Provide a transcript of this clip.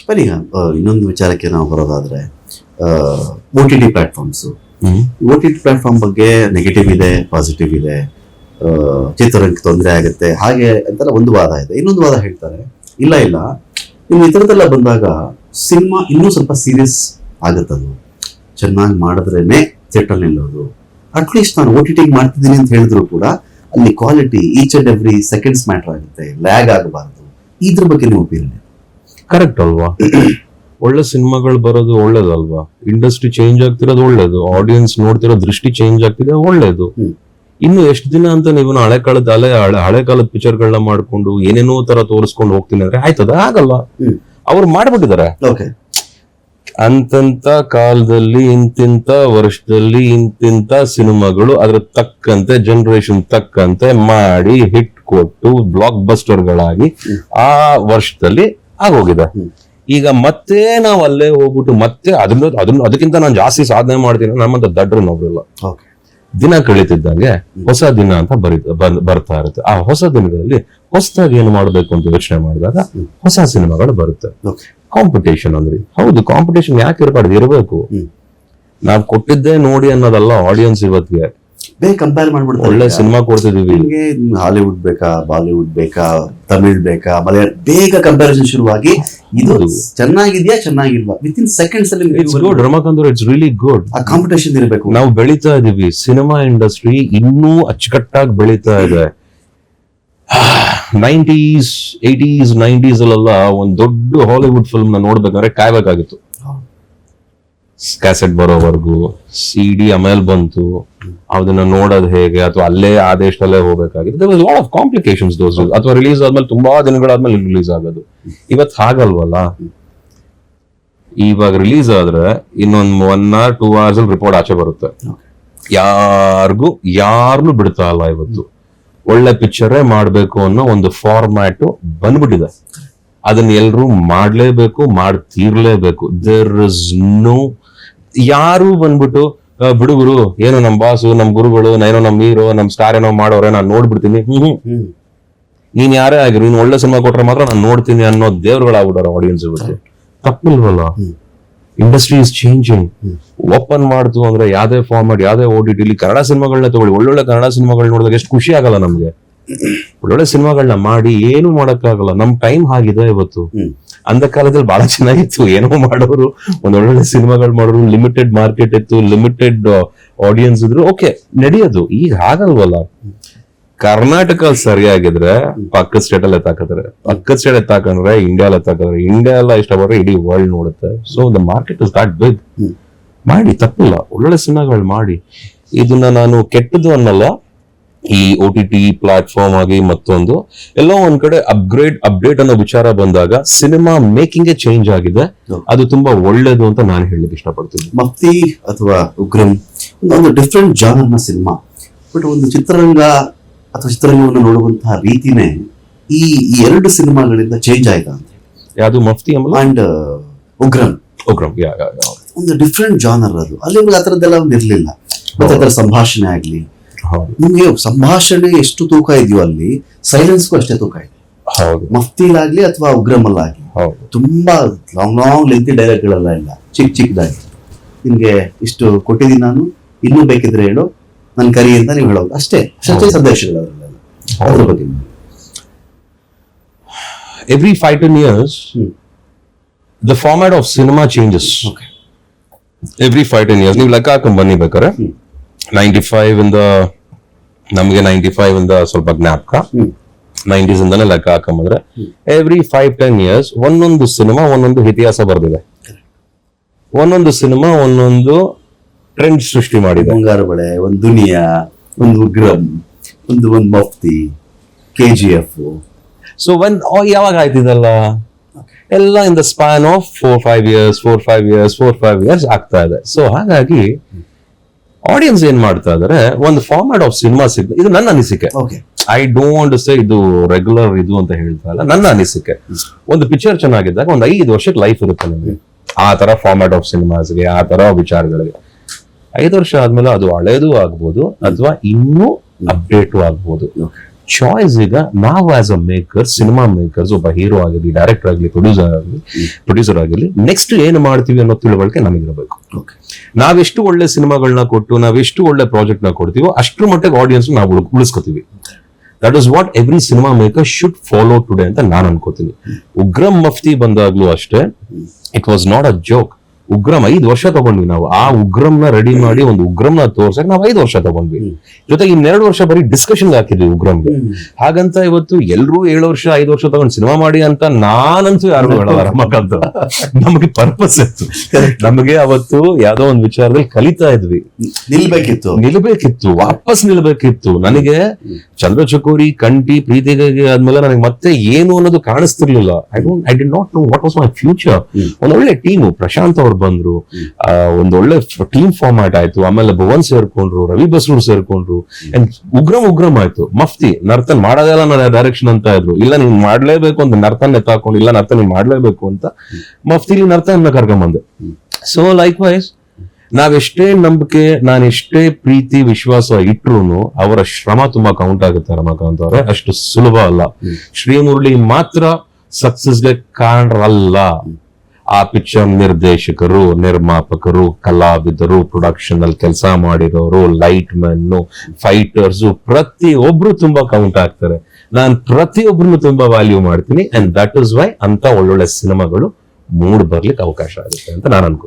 ಬನ್ನಿ ಇನ್ನೊಂದು ವಿಚಾರಕ್ಕೆ ನಾವು ಬರೋದಾದ್ರೆ OTT ಪ್ಲಾಟ್ಫಾರ್ಮ್ಸ್. OTT ಪ್ಲಾಟ್ಫಾರ್ಮ್ ಬಗ್ಗೆ ನೆಗೆಟಿವ್ ಇದೆ, ಪಾಸಿಟಿವ್ ಇದೆ. ಚಿತ್ರರಂಗಕ್ಕೆ ತೊಂದರೆ ಆಗುತ್ತೆ ಹಾಗೆ ಅಂತೆಲ್ಲ ಒಂದು ವಾದ ಇದೆ. ಇನ್ನೊಂದು ವಾದ ಹೇಳ್ತಾರೆ, ಇಲ್ಲ ಇನ್ನು ಈ ಥರದ್ದೆಲ್ಲ ಬಂದಾಗ ಸಿನಿಮಾ ಇನ್ನೂ ಸ್ವಲ್ಪ ಸೀರಿಯಸ್ ಆಗುತ್ತದು. ಚೆನ್ನಾಗಿ ಮಾಡಿದ್ರೇನೆ ಥಿಯೇಟರ್ ನಿಲ್ಲೋದು. ಅಟ್ಲೀಸ್ಟ್ ನಾನು OTT ಮಾಡ್ತಿದ್ದೀನಿ ಅಂತ ಹೇಳಿದ್ರು ಕೂಡ ಅಲ್ಲಿ quality each and every seconds matter ಆಗುತ್ತೆ, ಲ್ಯಾಗ್ ಆಗಬಾರ್ದು. ಇದ್ರ ಬಗ್ಗೆ ನಿಮ್ಮ ಒಪಿನಿಯನ್? ಕರೆಕ್ಟ್ ಅಲ್ವಾ? ಒಳ್ಳೆ ಸಿನಿಮಾಗಳು ಬರೋದು ಒಳ್ಳೇದಲ್ವಾ? ಇಂಡಸ್ಟ್ರಿ ಚೇಂಜ್ ಆಗ್ತಿರೋದು ಒಳ್ಳೇದು, ಆಡಿಯನ್ಸ್ ನೋಡ್ತಿರೋ ದೃಷ್ಟಿ ಚೇಂಜ್ ಆಗ್ತಿದೆ ಒಳ್ಳೇದು. ಇನ್ನು ಎಷ್ಟು ದಿನ ಅಂತ ನೀವು ಹಳೆ ಕಾಲದ ಪಿಕ್ಚರ್ಗಳನ್ನ ಮಾಡ್ಕೊಂಡು ಏನೇನೋ ತರ ತೋರಿಸ್ಕೊಂಡು ಹೋಗ್ತೀನಿ ಅಂದ್ರೆ ಆಯ್ತದ? ಆಗಲ್ಲ. ಅವ್ರು ಮಾಡ್ಬಿಟ್ಟಿದ್ದಾರೆ. ಅಂತಂತ ಕಾಲದಲ್ಲಿ ಇಂತಿಂತ ವರ್ಷದಲ್ಲಿ ಇಂತಿಂತ ಸಿನಿಮಾಗಳು ಅದ್ರ ತಕ್ಕಂತೆ ಜನರೇಷನ್ ತಕ್ಕಂತೆ ಮಾಡಿ ಹಿಟ್ ಕೊಟ್ಟು ಬ್ಲಾಕ್ ಬಸ್ಟರ್ಗಳಾಗಿ ಆ ವರ್ಷದಲ್ಲಿ ಆಗೋಗಿದೆ. ಈಗ ಮತ್ತೆ ನಾವು ಅಲ್ಲೇ ಹೋಗ್ಬಿಟ್ಟು ಮತ್ತೆ ಅದಕ್ಕಿಂತ ನಾನು ಜಾಸ್ತಿ ಸಾಧನೆ ಮಾಡ್ತೀನಿ ನಮ್ಮಂತ ದಡ್ರು ನೋಡಿಲ್ಲ. ದಿನ ಕಳೀತಿದ್ದಂಗೆ ಹೊಸ ದಿನ ಅಂತ ಬರ್ತಾ ಇರುತ್ತೆ. ಆ ಹೊಸ ದಿನಗಳಲ್ಲಿ ಹೊಸದಾಗಿ ಏನು ಮಾಡಬೇಕು ಅಂತ ಯೋಚನೆ ಮಾಡಿದಾಗ ಹೊಸ ಸಿನಿಮಾಗಳು ಬರುತ್ತೆ. ಕಾಂಪಿಟೇಷನ್ ಅಂದ್ರೆ ಹೌದು, ಕಾಂಪಿಟೇಷನ್ ಯಾಕೆ ಇರಬಾರ್ದು? ಇರಬೇಕು. ನಾವ್ ಕೊಟ್ಟಿದ್ದೇ ನೋಡಿ ಅನ್ನೋದಲ್ಲ ಆಡಿಯನ್ಸ್. ಇವತ್ತಿಗೆ ಕಂಪೇರ್ ಮಾಡ್ಬಿಡ್ತಾರೆ. ಒಳ್ಳೆ ಸಿನಿಮಾ ಕೊಡ್ತಿದೀವಿ. ಹಾಲಿವುಡ್ ಬೇಕಾ, ಬಾಲಿವುಡ್ ಬೇಕಾ, ತಮಿಳ್ ಬೇಕಾ, ಮಲಯಾಳ ಬೇಗ ಕಂಪ್ಯಾರಿಸನ್ ಶುರುವಾಗಿ ಇದು ಚೆನ್ನಾಗಿದ್ಯಾ ಚೆನ್ನಾಗಿಲ್ವಾ ವಿತಿನ್ ಸೆಕೆಂಡ್ಸ್ ಅಲ್ಲಿ. It's good Ramakant, it's really good. ಆ ಕಾಂಪಿಟೇಷನ್ ಇರಬೇಕು. ನಾವು ಬೆಳೀತಾ ಇದೀವಿ. ಸಿನಿಮಾ ಇಂಡಸ್ಟ್ರಿ ಇನ್ನೂ ಅಚ್ಚುಕಟ್ಟಾಗಿ ಬೆಳೀತಾ ಇದೆ. 90s 80s 90s ಅಲ್ಲೆಲ್ಲ ಒಂದ್ ದೊಡ್ಡ ಹಾಲಿವುಡ್ ಫಿಲ್ಮ್ ನ ನೋಡ್ಬೇಕಂದ್ರೆ ಕಾಯ್ಬೇಕಾಗಿತ್ತು. ಕ್ಯಾಸೆಟ್ ಬರೋವರೆಗೂ, CD ಆಮೇಲೆ ಬಂತು. ಅದನ್ನ ನೋಡೋದು ಹೇಗೆ, ಅಥವಾ ಅಲ್ಲೇ ಆ ದೇಶದಲ್ಲೇ ಹೋಗ್ಬೇಕಾಗಿತ್ತು. ಲಾಟ್ ಆಫ್ ಕಾಂಪ್ಲಿಕೇಶನ್ಸ್ ದೋಸ್. ಅಥವಾ ರಿಲೀಸ್ ಆದ್ಮೇಲೆ ತುಂಬಾ ದಿನಗಳಾದ್ಮೇಲೆ ರಿಲೀಸ್ ಆಗೋದು. ಇವತ್ತು ಹಾಗಲ್ವಲ್ಲ. ಇವಾಗ ರಿಲೀಸ್ ಆದ್ರೆ ಇನ್ನೊಂದ್ 1 hour 2 hours ಅಲ್ಲಿ ರಿಪೋರ್ಟ್ ಆಚೆ ಬರುತ್ತೆ. ಯಾರನ್ನು ಬಿಡ್ತಾ ಇಲ್ಲ ಇವತ್ತು. ಒಳ್ಳೆ ಪಿಕ್ಚರೇ ಮಾಡ್ಬೇಕು ಅನ್ನೋ ಒಂದು ಫಾರ್ಮ್ಯಾಟ್ ಬಂದ್ಬಿಟ್ಟಿದೆ. ಅದನ್ನ ಎಲ್ರು ಮಾಡ್ಲೇಬೇಕು, ಮಾಡ್ತೀರ್ಲೇಬೇಕು. ದೇರ್ ಇಸ್ ನೋ ಯಾರು ಬಂದ್ಬಿಟ್ಟು ಬಿಡುಗರು ಏನೋ ನಮ್ ಬಾಸು, ನಮ್ ಗುರುಗಳು, ಏನೋ ನಮ್ ಹೀರೋ, ನಮ್ ಸ್ಟಾರ್ ಏನೋ ಮಾಡೋರೆ ನಾನು ನೋಡ್ಬಿಡ್ತೀನಿ. ನೀನ್ ಯಾರೇ ಆಗಿರು, ನೀನ್ ಒಳ್ಳೆ ಸಿನಿಮಾ ಕೊಟ್ರೆ ಮಾತ್ರ ನಾನು ನೋಡ್ತೀನಿ ಅನ್ನೋ ದೇವ್ರುಗಳಾಗ್ಬಿಡೋರ ಆಡಿಯನ್ಸ್ ಇವತ್ತು. ತಪ್ಪಿಲ್ವಲ್ಲ? Industry is changing. ಓಪನ್ ಮಾಡ್ತು ಅಂದ್ರೆ ಯಾವ್ದೇ ಫಾರ್ಮ್ಯಾಟ್, ಯಾವ್ದೇ OTT ಕನ್ನಡ ಸಿನಿಮಾಗಳನ್ನ ತಗೊಳ್ಳಿ. ಒಳ್ಳೊಳ್ಳೆ ಕನ್ನಡ ಸಿನಿಮಾಗಳು ನೋಡಿದಾಗ ಎಷ್ಟು ಖುಷಿ ಆಗಲ್ಲ ನಮ್ಗೆ. ಒಳ್ಳೊಳ್ಳೆ ಸಿನಿಮಾಗಳನ್ನ ಮಾಡಿ ಏನು ಮಾಡಕ್ಕಾಗಲ್ಲ. ನಮ್ ಟೈಮ್ ಆಗಿದೆ ಇವತ್ತು. ಅಂದ ಕಾಲದಲ್ಲಿ ಬಹಳ ಚೆನ್ನಾಗಿತ್ತು. ಏನೋ ಮಾಡೋರು, ಒಂದೊಳ್ಳೆ ಸಿನಿಮಾಗಳು ಮಾಡೋರು, ಲಿಮಿಟೆಡ್ ಮಾರ್ಕೆಟ್ ಇತ್ತು, ಲಿಮಿಟೆಡ್ ಆಡಿಯನ್ಸ್ ಇದ್ರು, ಓಕೆ ನಡೆಯೋದು. ಈಗ ಆಗಲ್ವಲ್ಲ. ಕರ್ನಾಟಕ ಸರಿಯಾಗಿದ್ರೆ ಪಕ್ಕದ ಸ್ಟೇಟ್ ಅಲ್ಲಿ ಎತ್ತಾಕಿದ್ರೆ, ಪಕ್ಕದ ಸ್ಟೇಟ್ ಎತ್ತಾಕಂದ್ರೆ ಇಂಡಿಯಾಲ್ ಎತ್ತಾಕಿದ್ರೆ, ಇಂಡಿಯಾ ಎಲ್ಲ ಇಷ್ಟಪಟ್ರೆ ಇಡೀ ವರ್ಲ್ಡ್ ನೋಡುತ್ತೆ. So the market is that big. ಮಾಡಿ, ತಪ್ಪಿಲ್ಲ. ಒಳ್ಳೊಳ್ಳೆ ಸಿನಿಮಾಗಳು ಮಾಡಿ. ಇದನ್ನ ನಾನು ಕೆಟ್ಟದ್ದು ಅನ್ನಲ್ಲ. ಈ OTT ಪ್ಲಾಟ್ಫಾರ್ಮ್ ಆಗಿ ಮತ್ತೊಂದು ಎಲ್ಲೋ ಒಂದ್ ಕಡೆ ಅಪ್ಡೇಟ್ ಅನ್ನೋ ವಿಚಾರ ಬಂದಾಗ ಸಿನಿಮಾ ಮೇಕಿಂಗ್ ಚೇಂಜ್ ಆಗಿದೆ. ಅದು ತುಂಬಾ ಒಳ್ಳೇದು ಅಂತ ನಾನು ಹೇಳಲಿಕ್ಕೆ ಇಷ್ಟಪಡ್ತೀನಿ. ಮಫ್ತಿ ಅಥವಾ ಉಗ್ರಂ ಒಂದು ಡಿಫ್ರೆಂಟ್ ಜಾನರ್ನ ಸಿನಿಮಾ. ಬಟ್ ಒಂದು ಚಿತ್ರರಂಗ ಅಥವಾ ಚಿತ್ರರಂಗವನ್ನು ನೋಡುವಂತಹ ರೀತಿನೇ ಈ ಎರಡು ಸಿನಿಮಾಗಳಿಂದ ಚೇಂಜ್ ಆಯ್ತಾ ಅಂತ. ಯಾವುದು? ಮಫ್ತಿ ಅಂಡ್ ಉಗ್ರಂ. ಒಂದು ಡಿಫ್ರೆಂಟ್ ಜಾನರ್ ಅದು. ಅಲ್ಲಿ ಆ ಥರದ್ದೆಲ್ಲ ಒಂದು ಇರ್ಲಿಲ್ಲ. ಮತ್ತೆ ಅದರ ಸಂಭಾಷಣೆ ಆಗ್ಲಿ, ನಿಮ್ಗೆ ಸಂಭಾಷಣೆ ಎಷ್ಟು ತೂಕ ಇದೆಯೋ ಅಲ್ಲಿ ಸೈಲೆನ್ಸ್ಗೂ ಅಷ್ಟೇ ತೂಕ ಇದೆ. ಮಫ್ತಿಲಾಗ್ಲಿ ಅಥವಾ ಉಗ್ರಮಲ್ಲಾಗ್ಲಿ ತುಂಬಾ ಲಾಂಗ್ ಲೆಂತಿ ಡೈಲಾಗ್ಗಳೆಲ್ಲ ಇಲ್ಲ, ಚಿಕ್ಕದಾಗಿ ನಿಮ್ಗೆ ಇಷ್ಟು ಕೊಟ್ಟಿದ್ದೀನಿ ನಾನು, ಇನ್ನೂ ಬೇಕಿದ್ರೆ ಹೇಳು, ನನ್ ಕರಿ ಅಂತ ನೀವು ಹೇಳೋದು ಅಷ್ಟೇ. ಸಂದೇಶಗಳೆಲ್ಲ ಅದ್ರ ಬಗ್ಗೆ. Every 5-10 years the format of cinema changes. Every 5-10 years ನೀವು ಲೆಕ್ಕ ಹಾಕೊಂಡ್ ಬನ್ನಿ ಬೇಕಾರೆ 95 ಇಂದ ನಮ್ಗೆ 95 ಇಂದ ಸ್ವಲ್ಪ ಜ್ಞಾಪಕ, 90s ಇಂದಾನೆ ಲೆಕ್ಕ ಹಾಕೊಂಬಂದ್ರೆ ಎವ್ರಿ 5-10 years ಒಂದೊಂದು ಸಿನಿಮಾ ಒಂದೊಂದು ಇತಿಹಾಸ ಬರ್ದಿದೆ. ಒಂದೊಂದು ಸಿನಿಮಾ ಒಂದೊಂದು ಟ್ರೆಂಡ್ ಸೃಷ್ಟಿ ಮಾಡಿದೆ. ಮುಂಗಾರು ಬಳೆ, ಒಂದು ದುನಿಯಾ, ಒಂದು ಉಗ್ರಂ, ಒಂದು ಮಫ್ತಿ, KGF. ಸೊ ಯಾವಾಗ ಆಯ್ತಿದಲ್ಲ ಎಲ್ಲ in the span of 4-5 years ಆಗ್ತಾ ಇದೆ. ಸೊ ಹಾಗಾಗಿ ಆಡಿಯನ್ಸ್ ಏನ್ ಮಾಡ್ತಾ ಇದಾರೆ, ಒಂದು ಫಾರ್ಮ್ಯಾಟ್ ಆಫ್ ಸಿನಿಮಾ ಸಿಗ್ತದೆ. ಇದು ನನ್ನ ಅನಿಸಿಕೆ. ಐ ಡೋಂಟ್ ಸೇ ಇದು ರೆಗ್ಯುಲರ್ ಇದು ಅಂತ ಹೇಳ್ತಾ ಇಲ್ಲ, ನನ್ನ ಅನಿಸಿಕೆ. ಒಂದು ಪಿಕ್ಚರ್ ಚೆನ್ನಾಗಿದ್ದಾಗ ಒಂದು 5 ವರ್ಷಕ್ಕೆ ಲೈಫ್ ಇರುತ್ತೆ ನಿಮಗೆ. ಆ ತರ ಫಾರ್ಮ್ಯಾಟ್ ಆಫ್ ಸಿನಿಮಾಸ್ಗೆ, ಆ ತರ ವಿಚಾರಗಳಿಗೆ 5 ವರ್ಷ ಆದ್ಮೇಲೆ ಅದು ಹಳೇದು ಆಗ್ಬೋದು ಅಥವಾ ಇನ್ನೂ ಅಪ್ಡೇಟು ಆಗ್ಬೋದು. ಚಾಯ್ಸ್ ಈಗ ನಾವು as a maker, cinema makers, ಒಬ್ಬ ಹೀರೋ ಆಗಲಿ, ಡೈರೆಕ್ಟರ್ ಆಗಲಿ, ಪ್ರೊಡ್ಯೂಸರ್ ಆಗಲಿ, ನೆಕ್ಸ್ಟ್ ಏನು ಮಾಡ್ತೀವಿ ಅನ್ನೋ ತಿಳುವಳಿಕೆ ನಮಗಿರಬೇಕು. ಓಕೆ. ನಾವೆಷ್ಟು ಒಳ್ಳೆ ಸಿನಿಮಾಗಳನ್ನ ಕೊಟ್ಟು ನಾವೆಷ್ಟು ಒಳ್ಳೆ ಪ್ರಾಜೆಕ್ಟ್ ನ ಕೊಡ್ತೀವೋ ಅಷ್ಟ್ರ ಮಟ್ಟಿಗೆ ಆಡಿಯನ್ಸ್ ನಾವು ಉಳಿಸ್ಕೋತೀವಿ. That is what every cinema maker should follow today ಅಂತ ನಾನು ಅನ್ಕೋತೀನಿ. ಉಗ್ರಂ ಮಫ್ತಿ ಬಂದಾಗ್ಲೂ ಅಷ್ಟೇ, it was not a joke. Ugramm 5 ವರ್ಷ ತಗೊಂಡ್ವಿ ನಾವು. ಆ ಉಗ್ರಂನ ರೆಡಿ ಮಾಡಿ ಒಂದು ಉಗ್ರಂನ ತೋರ್ಸಕ್ ನಾವು 5 ವರ್ಷ ತಗೊಂಡ್ವಿ. ಜೊತೆಗೆ 2 ವರ್ಷ ಬರೀ ಡಿಸ್ಕಷನ್ ಹಾಕಿದ್ವಿ ಉಗ್ರಂಗೆ. ಹಾಗಂತ ಇವತ್ತು ಎಲ್ರೂ 7 ವರ್ಷ 5 ವರ್ಷ ತಗೊಂಡು ಸಿನಿಮಾ ಮಾಡಿ ಅಂತ ನಾನಂತೂ ಯಾರು ಹೇಳಲ್ಲ ರಮಕಾಂತ್. ನಮಗೆ ಪರ್ಪಸ್ ಇತ್ತು, ನಮಗೆ ಅವತ್ತು ಯಾವ್ದೋ ಒಂದು ವಿಚಾರದಲ್ಲಿ ಕಲಿತಾ ಇದ್ವಿ, ನಿಲ್ಬೇಕಿತ್ತು, ವಾಪಸ್ ನಿಲ್ಬೇಕಿತ್ತು. ನನಗೆ ಚಂದ್ರಚಕೋರಿ, ಕಂಠಿ, ಪ್ರೀತಿಗೆ ಆದ್ಮೇಲೆ ನನಗೆ ಮತ್ತೆ ಏನು ಅನ್ನೋದು ಕಾಣಿಸ್ತಿರ್ಲಿಲ್ಲ. I did not know what was my future. ಒಂದೊಳ್ಳೆ ಟೀಮು, ಪ್ರಶಾಂತ್ ಅವ್ರು ಬಂದ್ರು, ಒಂದೊಳ್ಳೆ ಟೀಮ್ ಫಾರ್ಮ್ಯಾಟ್ ಆಯ್ತು. ಆಮೇಲೆ ಭುವನ್ ಸೇರ್ಕೊಂಡ್ರು, ರವಿ ಬಸ್ರೂರ್ ಸೇರ್ಕೊಂಡ್ರು, ಉಗ್ರಂ ಆಯ್ತು. ಮಫ್ತಿ ನರ್ತನ್ ಮಾಡೋದೆಲ್ಲ ನನ್ನ ಡೈರೆಕ್ಷನ್ ಅಂತ ಇದ್ರು. ಇಲ್ಲ ನೀನ್ ಮಾಡ್ಲೇಬೇಕು ಅಂತ ನರ್ತನ್ ಎತ್ತಾಕೊಂಡು, ಇಲ್ಲ ನರ್ತನ್ ನೀನ್ ಮಾಡ್ಲೇಬೇಕು ಅಂತ ಮಫ್ತಿಲಿ ನರ್ತನ್ ಕರ್ಕೊಂಬಂದೆ. ಸೊ ಲೈಕ್ ವೈಸ್ ನಾವೆಷ್ಟೇ ನಂಬಿಕೆ, ನಾನೆಷ್ಟೇ ಪ್ರೀತಿ ವಿಶ್ವಾಸ ಇಟ್ರು ಅವರ ಶ್ರಮ ತುಂಬಾ ಕೌಂಟ್ ಆಗುತ್ತೆ ರಮಾಕಾಂತ್ ಅವರೇ. ಅಷ್ಟು ಸುಲಭ ಅಲ್ಲ. ಶ್ರೀಮುರಳಿ ಮಾತ್ರ ಸಕ್ಸಸ್ಗೆ ಕಾರಣರಲ್ಲ. ಆ ಪಿಕ್ಚರ್ ನಿರ್ದೇಶಕರು, ನಿರ್ಮಾಪಕರು, ಕಲಾವಿದರು, ಪ್ರೊಡಕ್ಷನ್ ಅಲ್ಲಿ ಕೆಲಸ ಮಾಡಿರೋರು, ಲೈಟ್ ಮೆನ್, ಫೈಟರ್ಸ್, ಪ್ರತಿಯೊಬ್ರು ತುಂಬಾ ಕೌಂಟ್ ಆಗ್ತಾರೆ. ನಾನು ಪ್ರತಿಯೊಬ್ಬರನ್ನು ತುಂಬಾ ವ್ಯಾಲ್ಯೂ ಮಾಡ್ತೀನಿ. ಅಂಡ್ ದಟ್ ಇಸ್ ವೈ ಅಂತ ಒಳ್ಳೊಳ್ಳೆ ಸಿನಿಮಾಗಳು ಮೂಡ್ ಬರ್ಲಿಕ್ಕೆ ಅವಕಾಶ ಆಗುತ್ತೆ ಅಂತ ನಾನು ಅನ್ಕೋ.